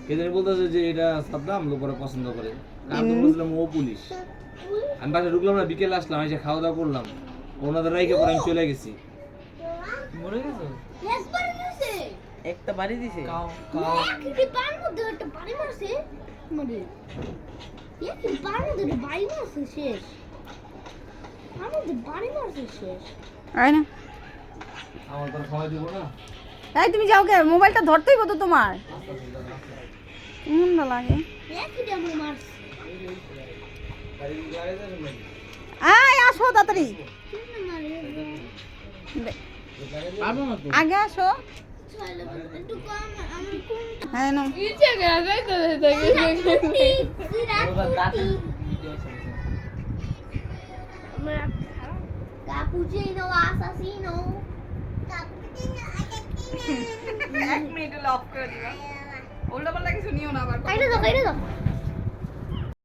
কেদিন বলতেছে যে এটা সাদ্দাম লোক পরে পছন্দ করে। আমি তো বলছিলাম ও পুলিশ। আমি বাসায় ঢুকলাম না, বিকেলে আসলাম, এসে খাওয়া দাওয়া করলাম, ওনাদের রাইখে পরে আমি চলে গেছি। মরে গেছে একটা বাড়ি দিছে কি পার মধ্যে একটা বাড়ি মারছে মরে কি পার মধ্যে একটা বাড়ি মারছে শেষ আমাদের বাড়ি মারছে শেষ আয় না আমার তো সময় দিব না। এই তুমি যাও কে মোবাইলটা ধরতেই হতো তোমার কেমন না লাগে কি আমরা মারছে আয় আসো তাড়াতাড়ি কি মারে পারবো না তো আগে আসো একটু কম আমি কোন হ্যাঁ না ইচ্ছে করে যাইতে Cappuccino assassino. Cappuccino assassino. 1 minute lock করে দিবা ওল্টা পাল্টা কিছু নিও না আবার Kaino daw.